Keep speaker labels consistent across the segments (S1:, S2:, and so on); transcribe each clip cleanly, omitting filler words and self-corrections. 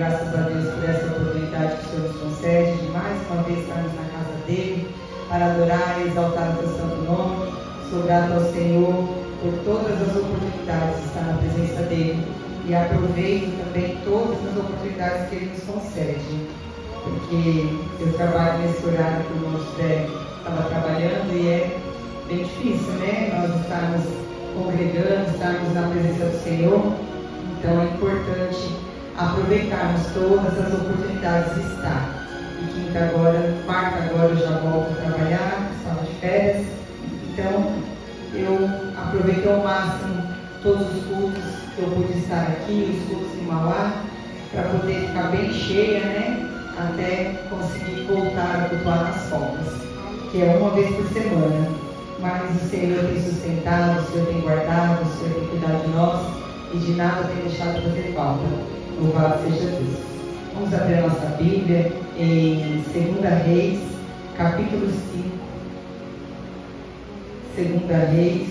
S1: graças a Deus por essa oportunidade que o Senhor nos concede de mais uma vez estarmos na casa dele para adorar e exaltar o teu santo nome. Sou grato ao Senhor por todas as oportunidades de estar na presença dele e aproveito também todas as oportunidades que ele nos concede, porque eu trabalho nesse horário que o irmão José estava trabalhando e é bem difícil, né? Nós estarmos congregando, estarmos na presença do Senhor. Então é importante aproveitarmos todas as oportunidades de estar. E quarta agora eu já volto a trabalhar, estava de férias. Então eu aproveitei ao máximo todos os cultos que eu pude estar aqui, os cultos em Mauá, para poder ficar bem cheia, né? Até conseguir voltar a cultuar nas folgas, que é uma vez por semana. Mas o Senhor tem sustentado, o Senhor tem guardado, o Senhor tem cuidado de nós e de nada tem deixado de fazer falta. Louvado seja Deus. Vamos abrir a nossa Bíblia em 2 Reis, capítulo 5. 2 Reis,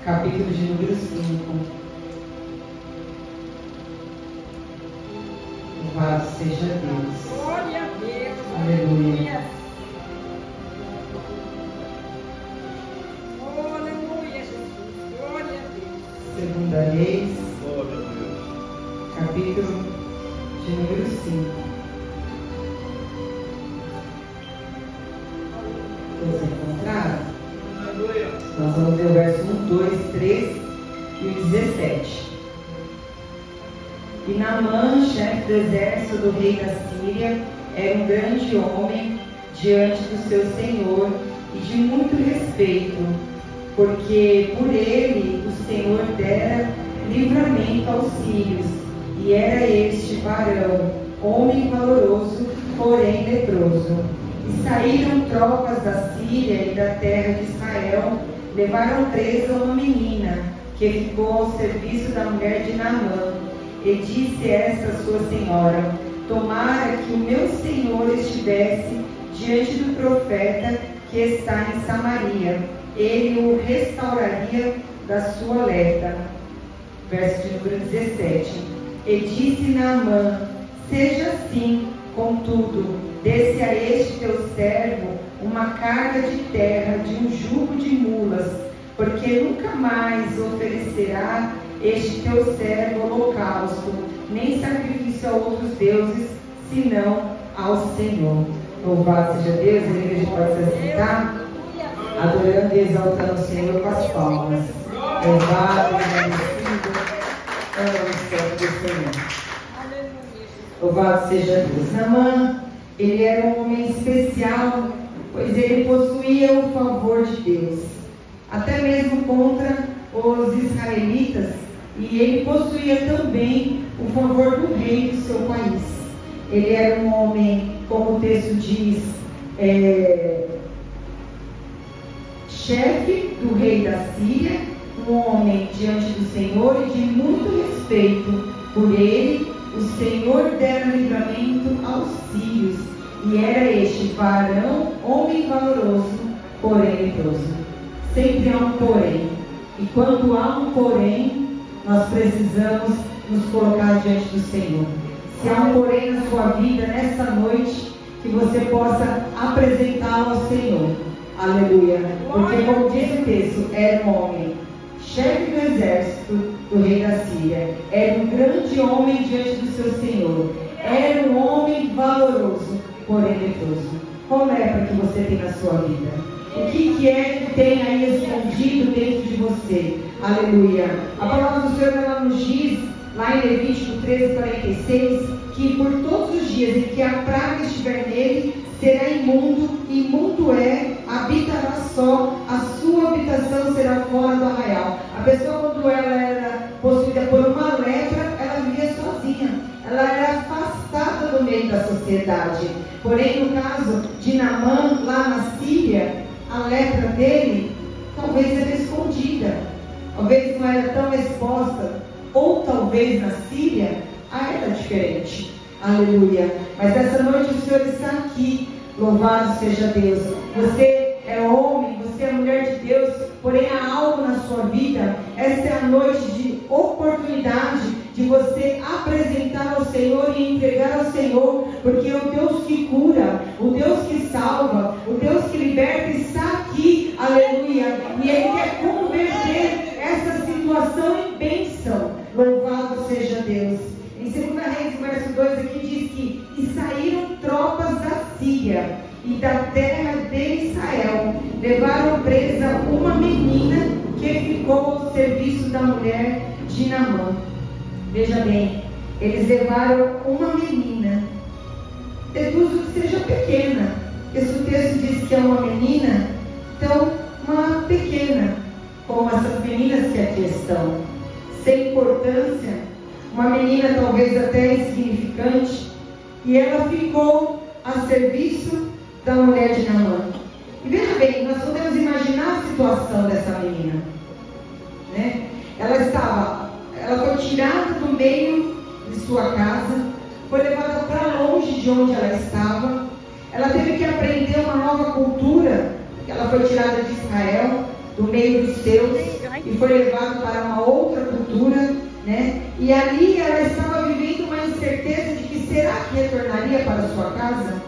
S1: capítulo de número 5. Louvado seja Deus.
S2: Glória a Deus.
S1: Aleluia.
S2: Aleluia, Jesus. Glória a Deus.
S1: 2 Reis, capítulo de número 5. Todos encontraram? Nós vamos ver o verso 1, 2, 3 e o 17. E Naamã, chefe do exército do rei da Síria, era um grande homem diante do seu senhor e de muito respeito, porque por ele o Senhor dera livramento aos sírios, e era este varão, homem valoroso, porém leproso. E saíram tropas da Síria e da terra de Israel, levaram presa uma menina, que ficou ao serviço da mulher de Naamã. E disse esta a sua senhora: tomara que o meu senhor estivesse diante do profeta que está em Samaria, ele o restauraria da sua lepra. Verso de número 17. E disse Naamã: seja assim, contudo, desse a este teu servo uma carga de terra de um jugo de mulas, porque nunca mais oferecerá este teu servo holocausto, nem sacrifício a outros deuses, senão ao Senhor. Louvado seja Deus. A igreja pode se assentar, adorando e exaltando o Senhor com as palmas. Louvado e agradecido é o servo do Senhor. Louvado seja Deus. Naamã, ele era um homem especial, pois ele possuía o favor de Deus, até mesmo contra os israelitas, e ele possuía também o favor do rei do seu país. Ele era um homem, como o texto diz, chefe do rei da Síria, um homem diante do Senhor e de muito respeito. Por ele, o Senhor dera livramento aos sírios, e era este varão, homem valoroso, porém leproso. Sempre há um porém, e quando há um porém, nós precisamos nos colocar diante do Senhor. Se há um porém na sua vida, nessa noite, que você possa apresentá-lo ao Senhor. Aleluia. Porque, como diz o texto, era um homem, chefe do exército do rei da Síria, era um grande homem diante do seu Senhor, era um homem valoroso, porém leproso. Qual lepra que você tem na sua vida? O que é que tem aí escondido dentro de você? Aleluia. A palavra do Senhor, ela nos diz, lá em Levítico 13:46, que por todos os dias em que a praga estiver nele, será imundo, imundo é, habitará só, a sua habitação será fora do arraial. A pessoa, quando ela era possuída por uma lepra, ela vivia sozinha, ela era afastada do meio da sociedade. Porém, no caso de Naamã, lá na Síria, a lepra dele talvez era escondida, talvez não era tão exposta, ou talvez na Síria era diferente. Aleluia. Mas essa noite o Senhor está aqui. Louvado seja Deus. Você é homem, você é mulher de Deus, porém há algo na sua vida. Essa é a noite de oportunidade de você apresentar ao Senhor e entregar ao Senhor, porque o Deus que cura, o Deus que salva, o Deus que liberta está aqui, aleluia, e Ele quer converter essa situação em bênção. Louvado seja Deus. Em 2 Reis, verso 2 aqui diz que e saíram tropas da Síria e da terra de Israel, levaram presa uma menina que ficou ao serviço da mulher de Naamã. Veja bem, eles levaram uma menina, deduzo que seja pequena, porque se o texto diz que é uma menina, então uma pequena, como essas meninas que aqui estão, sem importância, uma menina talvez até insignificante, e ela ficou a serviço da mulher de Naamã. E veja bem, nós podemos imaginar a situação dessa menina, né? Ela foi tirada do meio de sua casa, foi levada para longe de onde ela estava, ela teve que aprender uma nova cultura, ela foi tirada de Israel, do meio dos seus, e foi levada para uma outra cultura, né? E ali ela estava vivendo uma incerteza de que será que retornaria para sua casa?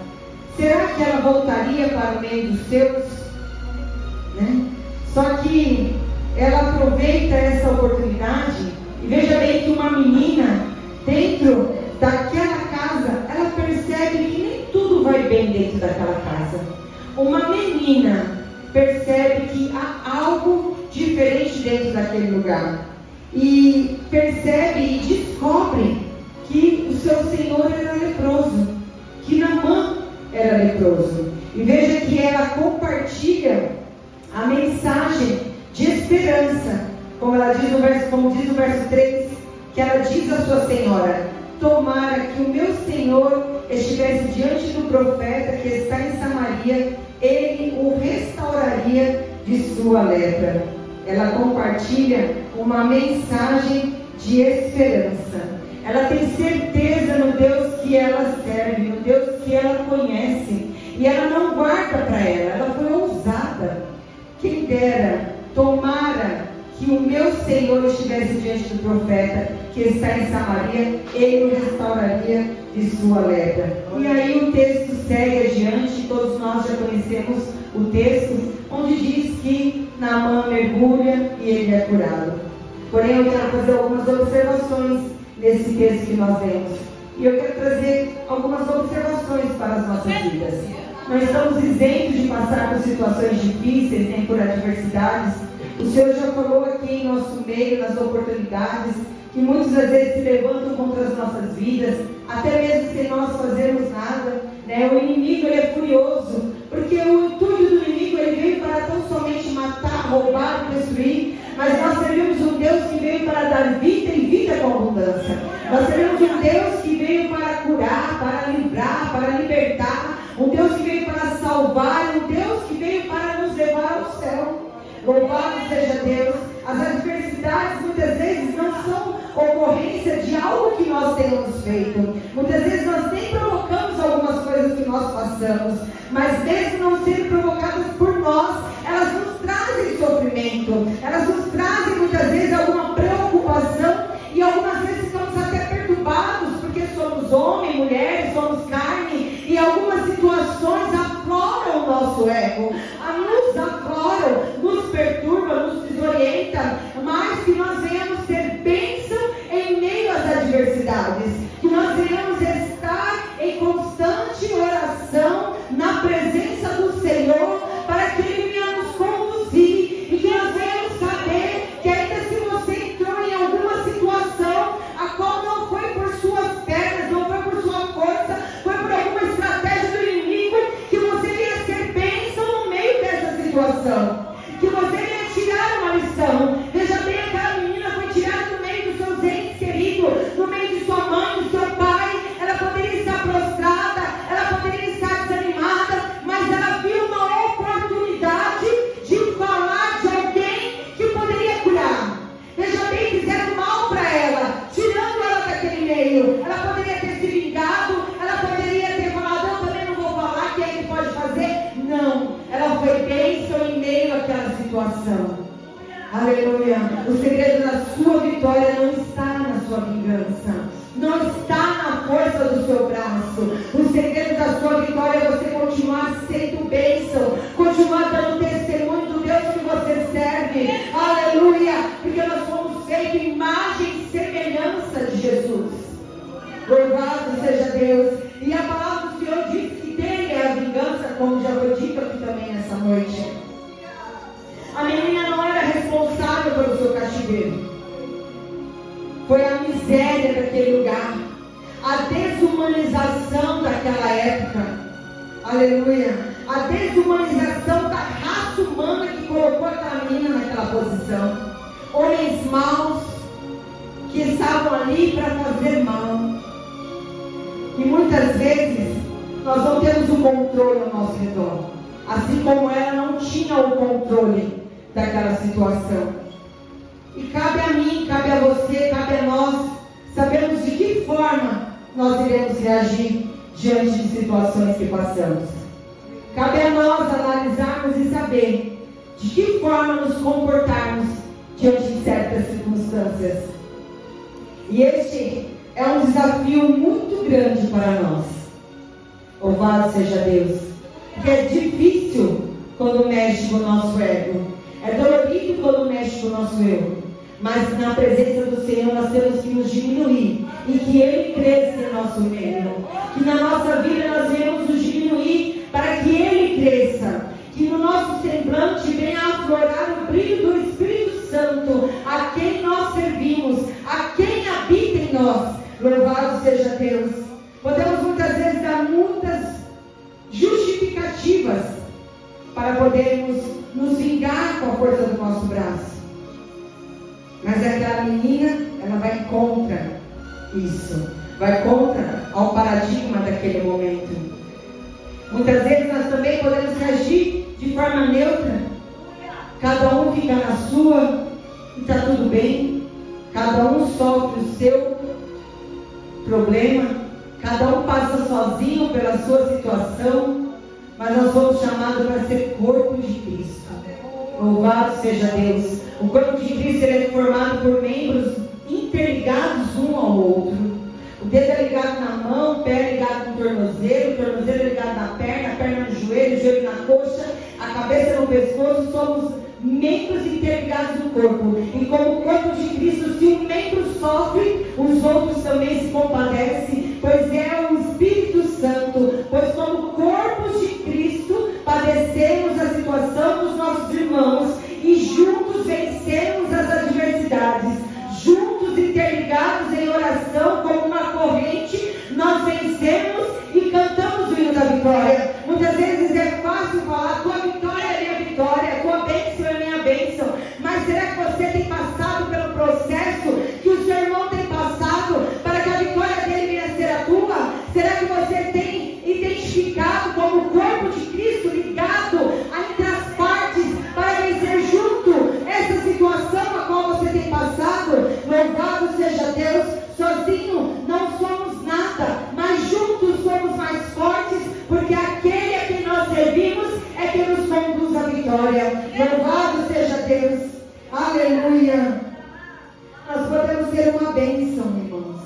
S1: Será que ela voltaria para o meio dos seus? Né? Só que ela aproveita essa oportunidade e veja bem que uma menina dentro daquela casa, ela percebe que nem tudo vai bem dentro daquela casa. Uma menina percebe que há algo diferente dentro daquele lugar e percebe e descobre que o seu senhor era leproso, que Naamã era leproso. E veja que ela compartilha a mensagem de esperança, como diz o verso 3, que ela diz à sua senhora: tomara que o meu senhor estivesse diante do profeta que está em Samaria, ele o restauraria de sua lepra. Ela compartilha uma mensagem de esperança. Ela tem certeza no Deus que ela serve, no Deus que ela conhece, e ela não guarda para ela foi ousada. Quem dera, tomara que o meu Senhor estivesse diante do profeta que está em Samaria, ele o restauraria de sua lepra. E aí o texto segue adiante, todos nós já conhecemos o texto, onde diz que Naamã mergulha e ele é curado. Porém, eu quero fazer algumas observações nesse texto que nós lemos. E eu quero trazer algumas observações para as nossas vidas. Nós estamos isentos de passar por situações difíceis, nem por adversidades. O Senhor já falou aqui em nosso meio, nas oportunidades, que muitas das vezes se levantam contra as nossas vidas, até mesmo sem nós fazermos nada, né? O inimigo, ele é furioso, porque o intuito do inimigo, ele veio para tão somente matar, roubar, destruir, mas nós servimos um Deus que veio para dar vida e vida com abundância. Nós servimos um Deus que veio para curar, para livrar, para libertar, um Deus que veio para salvar, um Deus que veio para nos levar ao céu. Louvado seja Deus. As adversidades muitas vezes não são ocorrência de algo que nós tenhamos feito. Muitas vezes nós nem provocamos algumas coisas que nós passamos, mas mesmo não sendo provocadas por nós, elas nos trazem sofrimento, elas nos trazem muitas vezes alguma preocupação, e algumas vezes ficamos até perturbados, porque somos homem, mulher, somos carne, e algumas situações afloram o nosso ego, nos afloram, nos perturbam, nos desorientam, mas que nós venhamos ser bênção em meio às adversidades, que nós venhamos estar em constante oração na presença do Senhor, para que Ele venha nos conduzir, e que nós venhamos saber que ainda se você entrou em alguma situação a qual não foi por suas pernas, não foi por sua força, foi por alguma estratégia do inimigo, que você venha ser bênção no meio dessa situação, que você venha tirar uma lição. Veja bem, aquela menina foi tirada do meio dos seus entes queridos, no meio de sua mãe, do seu pai. Ela poderia estar prostrada, ela poderia estar desanimada, mas ela viu uma oportunidade de falar de alguém que poderia curar. Veja bem, fizeram mal para ela, tirando ela daquele meio. Ela poderia ter se vingado, ela poderia ter falado: eu também não vou falar, quem é que pode fazer? Não, ela foi bênção em meio àquela situação. Aleluia. O segredo da sua vitória não está na sua vingança. Não está na força do seu braço. O segredo da sua vitória é você continuar sendo bênção. Continuar dando testemunho do Deus que você serve. Aleluia. Porque nós fomos feitos imagem e semelhança de Jesus. Louvado seja Deus. E a palavra do Senhor diz que dele é a vingança, como já foi dito aqui também nessa noite. A menina não era responsável pelo seu cativeiro. Foi a miséria daquele lugar, a desumanização daquela época. Aleluia. A desumanização da raça humana que colocou aquela menina naquela posição. Homens maus que estavam ali para fazer mal. E muitas vezes nós não temos o controle ao nosso redor, assim como ela não tinha o controle daquela situação. E cabe a mim, cabe a você, cabe a nós sabermos de que forma nós iremos reagir diante de situações que passamos. Cabe a nós analisarmos e saber de que forma nos comportarmos diante de certas circunstâncias. E este é um desafio muito grande para nós. Louvado seja Deus. Porque é difícil quando mexe com o nosso ego. É dolorido quando mexe com o nosso eu. Mas na presença do Senhor nós temos que nos diminuir. E que Ele cresça em nosso meio. Que na nossa vida nós venhamos nos diminuir para que Ele cresça. Que no nosso semblante venha a aflorar o brilho do Espírito Santo. A quem nós servimos. A quem habita em nós. Louvado seja Deus. Podemos muitas vezes dar muitas justificativas para podermos nos vingar com a força do nosso braço. Mas aquela menina, ela vai contra isso. Vai contra ao paradigma daquele momento. Muitas vezes nós também podemos reagir de forma neutra. Cada um fica na sua e está tudo bem. Cada um sofre o seu problema. Cada um passa sozinho pela sua situação. Mas nós somos chamados para ser corpo de Cristo. Louvado seja Deus. O corpo de Cristo ele é formado por membros interligados um ao outro. O dedo é ligado na mão, o pé é ligado no tornozelo, o tornozelo é ligado na perna, a perna no joelho, o joelho na coxa, a cabeça no pescoço. Somos membros interligados no corpo. E como o corpo de Cristo, se um membro sofre, os outros também se compadecem, pois é o Espírito Santo. Pois como corpos de Cristo, padecemos a situação dos nossos irmãos e juntos vencemos as adversidades. Juntos interligados em oração como uma corrente, nós vencemos e cantamos o hino da vitória. Muitas vezes é fácil falar, tua vitória é minha vitória, tua bênção é minha bênção. Mas será que você tem passado pelo processo que o seu irmão tem passado para que a vitória dele venha a ser a tua? Será que você tem identificado como o corpo de Cristo ligado entre as partes para vencer junto essa situação a qual você tem passado? Louvado seja Deus. Sozinho não somos nada, mas juntos somos mais fortes, porque aquele a quem nós servimos é que nos conduz à vitória. Louvado seja Deus. Aleluia. Nós podemos ser uma bênção, irmãos.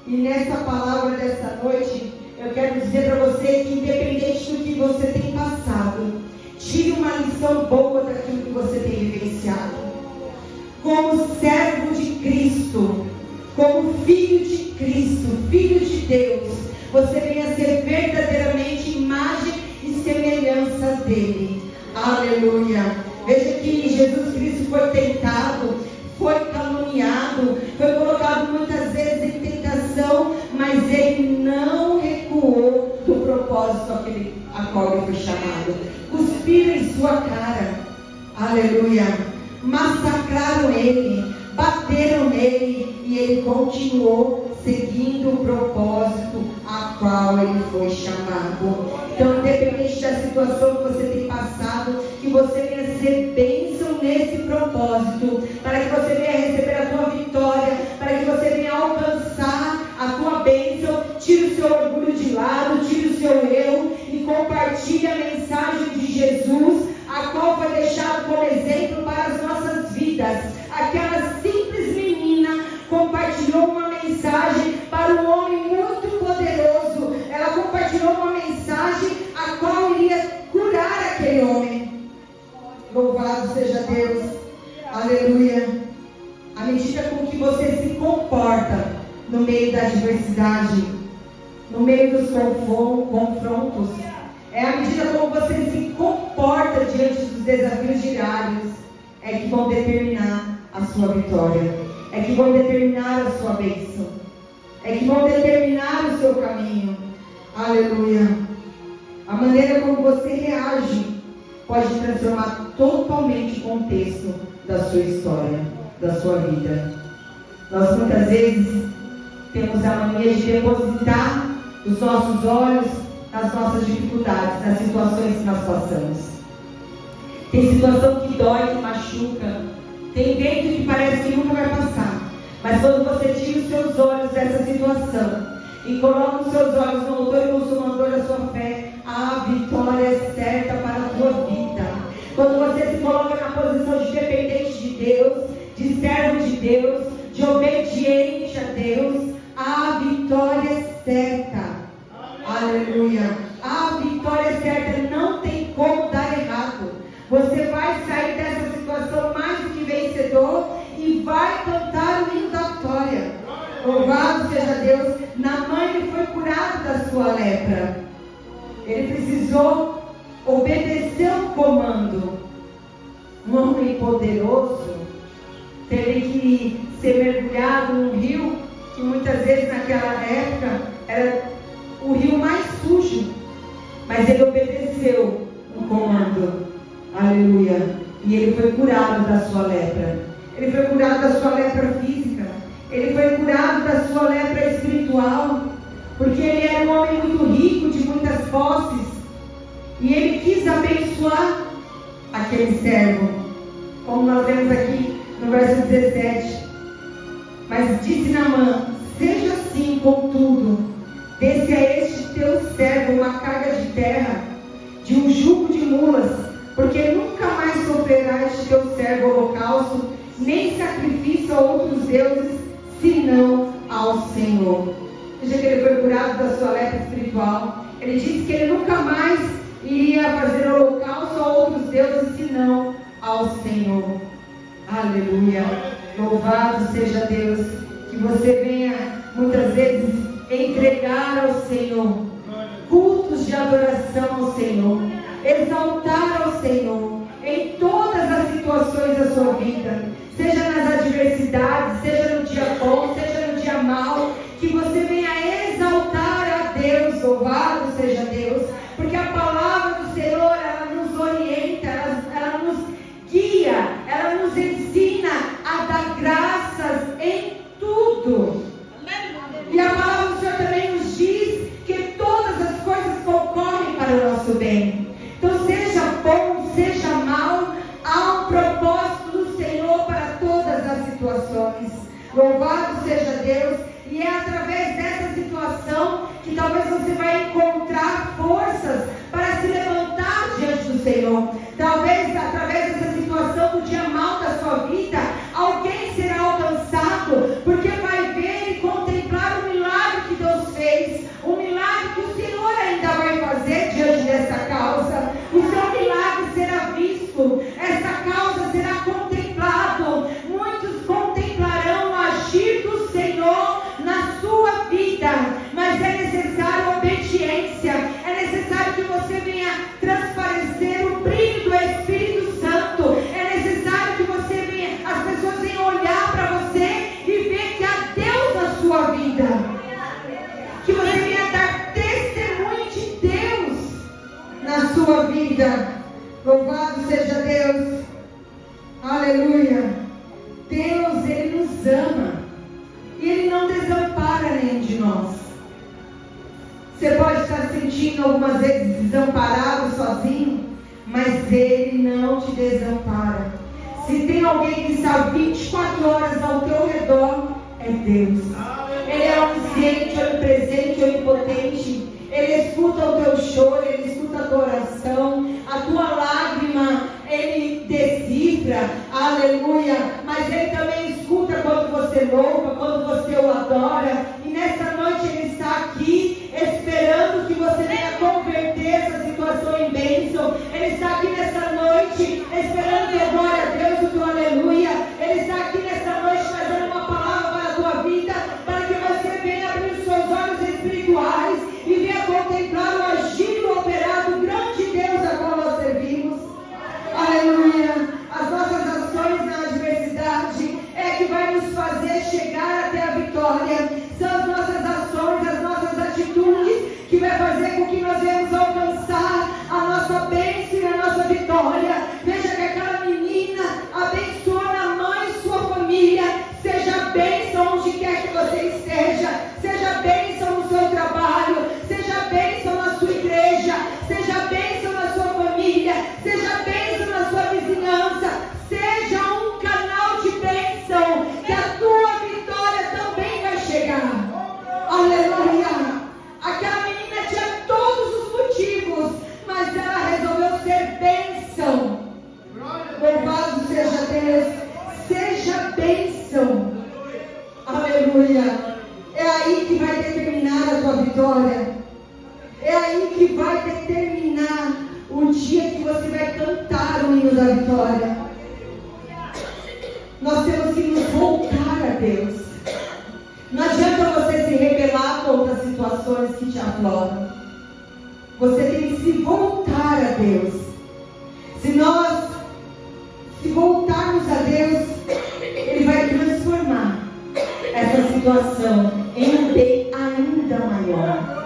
S1: E nessa palavra dessa noite, eu quero dizer para você que independente do que você tem passado, tire uma lição boa daquilo que você tem vivenciado. Como servo de Cristo, como filho de Cristo, filho de Deus, você venha ser verdadeiramente imagem e semelhança dele. Aleluia. Veja que Jesus Cristo foi tentado, foi caluniado, foi colocado muitas vezes em tentação, mas ele não recuou do propósito a qual ele foi chamado. Cuspiram em sua cara. Aleluia. Massacraram ele, bateram nele e ele continuou seguindo o propósito a qual ele foi chamado. Então, independente da situação que você tem passado, que você venha ser bênção nesse propósito, para que você venha receber a tua vitória, para que você venha alcançar a tua bênção. Tire o seu orgulho de lado, tire o seu eu e compartilhe a mensagem de Jesus, a qual foi deixado como exemplo para as nossas seja Deus. Aleluia. À medida com que você se comporta no meio da adversidade, no meio dos confrontos, é à medida como você se comporta diante dos desafios diários, é que vão determinar a sua vitória, é que vão determinar a sua bênção, é que vão determinar o seu caminho. Aleluia. A maneira como você reage pode transformar totalmente o contexto da sua história, da sua vida. Nós muitas vezes temos a mania de depositar os nossos olhos nas nossas dificuldades, nas situações que nós passamos. Tem situação que dói, que machuca, tem vento que parece que nunca vai passar, mas quando você tira os seus olhos dessa situação e coloca os seus olhos no autor e consumador da sua fé, a vitória é certa para a tua vida. Quando você se coloca na posição de dependente de Deus, de servo de Deus, de obediente a Deus, a vitória é certa. Aleluia. A vitória é certa, não tem como dar errado. Você vai sair dessa situação mais do que vencedor e vai cantar o hino da vitória. Louvado seja Deus. Naamã, ele foi curado da sua lepra. Ele precisou obedecer o comando. Um homem poderoso teve que ser mergulhado num rio que muitas vezes naquela época era o rio mais sujo, mas ele obedeceu o comando. Aleluia. E ele foi curado da sua lepra. Ele foi curado da sua lepra física. Ele foi curado da sua lepra espiritual, porque ele era um homem muito rico, de muitas posses, e ele quis abençoar aquele servo, como nós vemos aqui no verso 17. Mas disse Naamã: seja assim, contudo, desse a este teu servo uma carga de terra, de um jugo de mulas, porque nunca mais sofrerá este teu servo holocausto, nem sacrifício a outros deuses, senão ao Senhor. Veja que ele foi curado da sua lepra espiritual. Ele disse que ele nunca mais iria fazer holocausto a outros deuses, senão ao Senhor. Aleluia. Louvado seja Deus. Que você venha muitas vezes entregar ao Senhor cultos de adoração ao Senhor, exaltar ao Senhor em todas as situações da sua vida, seja nas adversidades, seja no dia bom, seja no dia mau, que você venha exaltar a Deus. Louvado seja Deus, porque a palavra do Senhor, ela nos orienta, ela nos guia, ela nos ensina a dar graças em tudo. E a palavra do Senhor também nos diz que todas as coisas concorrem para o nosso bem. Então, seja bom, seja mal, há um propósito do Senhor para todas as situações. Louvado seja Deus. E é através dessa situação que talvez você vai encontrar forças para se levantar diante do Senhor. Talvez através dessa situação do dia mal da sua vida, alguém será alcançado, porque vai ver e contemplar o milagre que Deus fez, o milagre que o Senhor ainda vai fazer diante dessa causa. O seu milagre será visto, essa causa será contemplado. Muitos contemplarão o agir do Senhor na sua vida, mas é necessário obediência, é necessário que você venha transparecer o brilho do Espírito Santo, é necessário que você venha, as pessoas venham olhar para você e ver que há Deus na sua vida, que você venha dar testemunho de Deus na sua vida. Louvado seja Deus. Aleluia. Deus, Ele nos ama e Ele não desampara nenhum de nós. Você pode estar sentindo algumas vezes desamparado, sozinho, mas Ele não te desampara. Se tem alguém que está 24 horas ao teu redor, é Deus. Ele é onisciente, onipresente, onipotente. Ele escuta o teu choro, Ele escuta a tua oração, a tua lágrima, Ele decifra, aleluia. Mas Ele também escuta quando você louva, quando você o adora. E nessa noite Ele está aqui esperando que você venha converter essa situação em bênção. Ele está aqui nessa noite esperando que a glória vitória. É aí que vai determinar o dia que você vai cantar o hino da vitória. Nós temos que nos voltar a Deus. Não adianta você se rebelar contra as situações que te afloram. Você tem que se voltar a Deus. Se nós se voltarmos a Deus, Ele vai transformar essa situação em um bem ainda maior.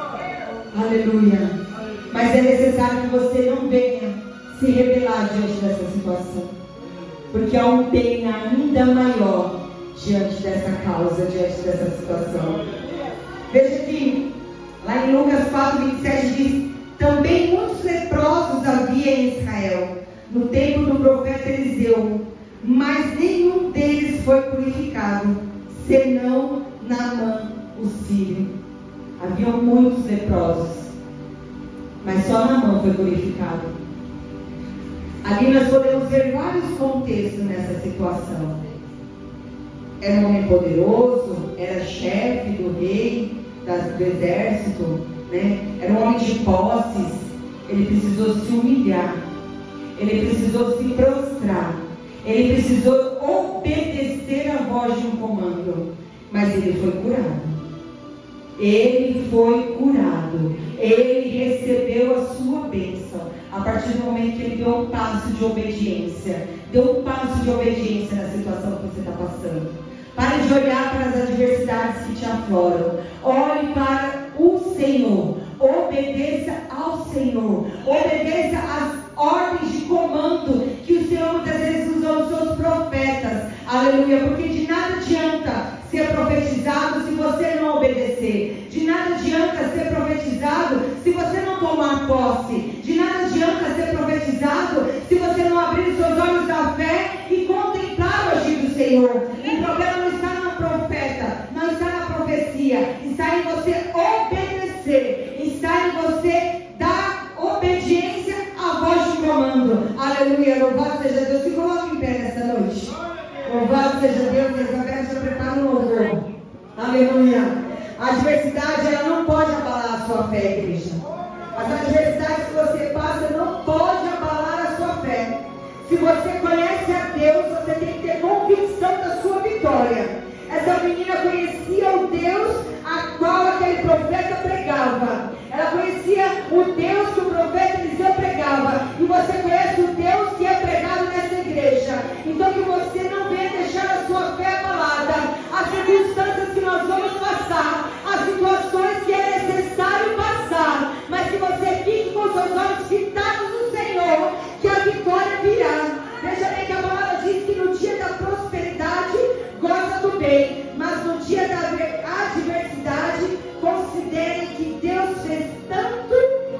S1: Aleluia. Mas é necessário que você não venha se rebelar diante dessa situação, porque há um bem ainda maior diante dessa causa, diante dessa situação. Veja que lá em Lucas 4:27 diz: também muitos leprosos havia em Israel no tempo do profeta Eliseu, mas nenhum deles foi purificado, senão Naamã o sírio. Haviam muitos leprosos, mas só Naamã foi purificado. Ali nós podemos ver vários contextos nessa situação. Era um homem poderoso, era chefe do rei, do exército, né? Era um homem de posses. Ele precisou se humilhar, ele precisou se prostrar, ele precisou obedecer à voz de um comando, mas ele foi curado. Ele foi curado, ele recebeu a sua bênção a partir do momento que ele deu um passo de obediência. Deu um passo de obediência na situação que você está passando. Pare de olhar para as adversidades que te afloram. Olhe para o Senhor. Obedeça ao Senhor. Obedeça às ordens de comando que o Senhor muitas vezes usou os seus profetas. Aleluia. Porque de nada adianta ser profetizado se você não obedecer. De nada adianta ser profetizado se você não tomar posse. De nada adianta ser profetizado se você não abrir os seus olhos da fé e contemplar o agir do Senhor. O problema não está no profeta, não está na profecia, está em você obedecer, está em você dar obediência à voz de comando. Aleluia, louvado seja Deus. Se coloque em pé nessa noite. Louvado seja Deus. Isabel já prepara um louvor. Aleluia. A adversidade, ela não pode abalar a sua fé, igreja. As adversidades que você passa não pode abalar a sua fé. Se você conhece a Deus, você tem que ter convicção da sua vitória. Essa menina conhecia o Deus a qual aquele profeta pregava. Ela conhecia o Deus que o profeta Eliseu pregava. E você conhece o Deus que é pregado nessa igreja. Então que você não venha deixar a sua fé abalada. As circunstâncias que nós vamos passar, as situações que é necessário passar, mas que você fique com os seus olhos fitados no Senhor, que a vitória virá. Veja bem que a palavra diz que no dia da prosperidade goza do bem, mas no dia da adversidade considerem que Deus fez tanto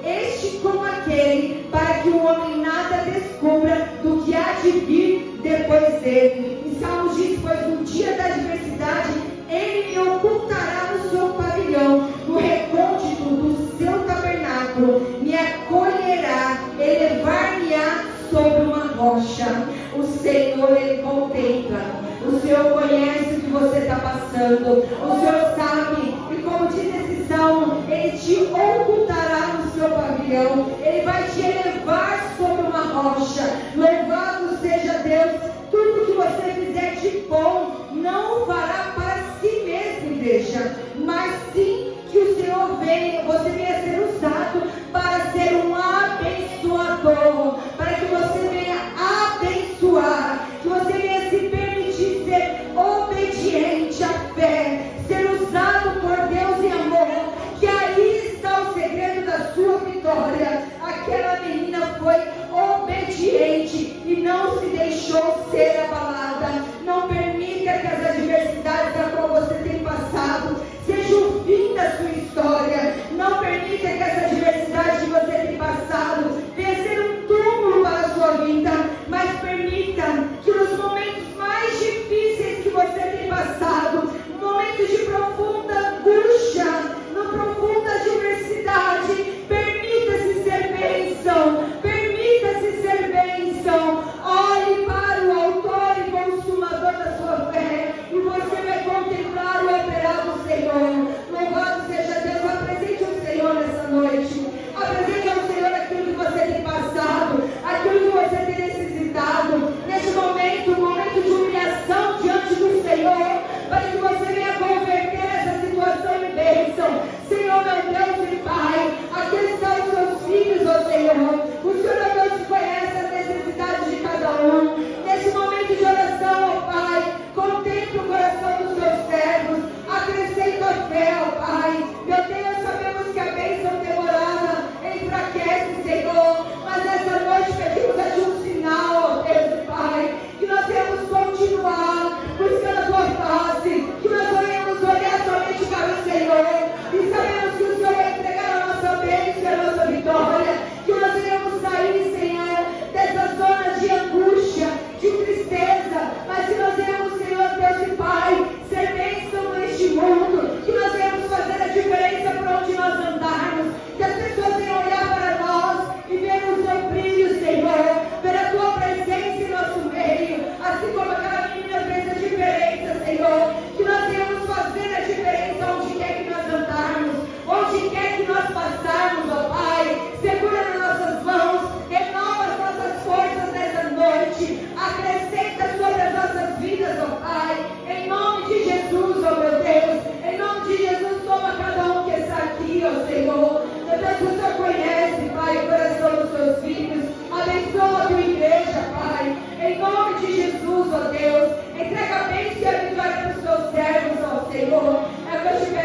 S1: este como aquele, para que o homem nada descubra do que há de vir depois dele. Em Salmos diz: pois no dia da adversidade ele me ocultará no seu pavilhão, no recôndito do seu tabernáculo, me acolherá, elevar-me-á sobre uma rocha. O Senhor, Ele contempla. O Senhor conhece o que você está passando. O Senhor sabe. E como diz esse salmo, Ele te ocultará no seu pavilhão. Ele vai te elevar sobre uma rocha. Louvado seja Deus. Tudo que você fizer de bom, não o fará para si mesmo, igreja, mas sim que o Senhor venha, você venha ser usado para ser um abençoador, para que você venha abençoar, que você venha se permitir ser obediente à fé, ser usado por Deus em amor, que aí está o segredo da sua vitória. Aquela menina foi obediente e não se deixou ser abalada. Não permita que as adversidades a qual você tem passado seja o fim da sua história. Não permita que essa adversidade que você tem passado venha ser um túmulo para a sua vida, mas permita que nos momentos mais difíceis que você tem passado, momentos de profunda angústia, na profunda adversidade, permita-se ser bênção, permita-se ser bênção. Olhe para o autor e consumador da sua fé, e você vai contemplar o operar do Senhor. Louvado seja Deus. Apresente o aqui, ó Senhor. Meu Deus, o Senhor conhece, Pai, o coração dos teus filhos. Abençoa a tua igreja, Pai. Em nome de Jesus, ó Deus. Entrega a bênção e a vitória para os teus servos, ó Senhor. É o que eu te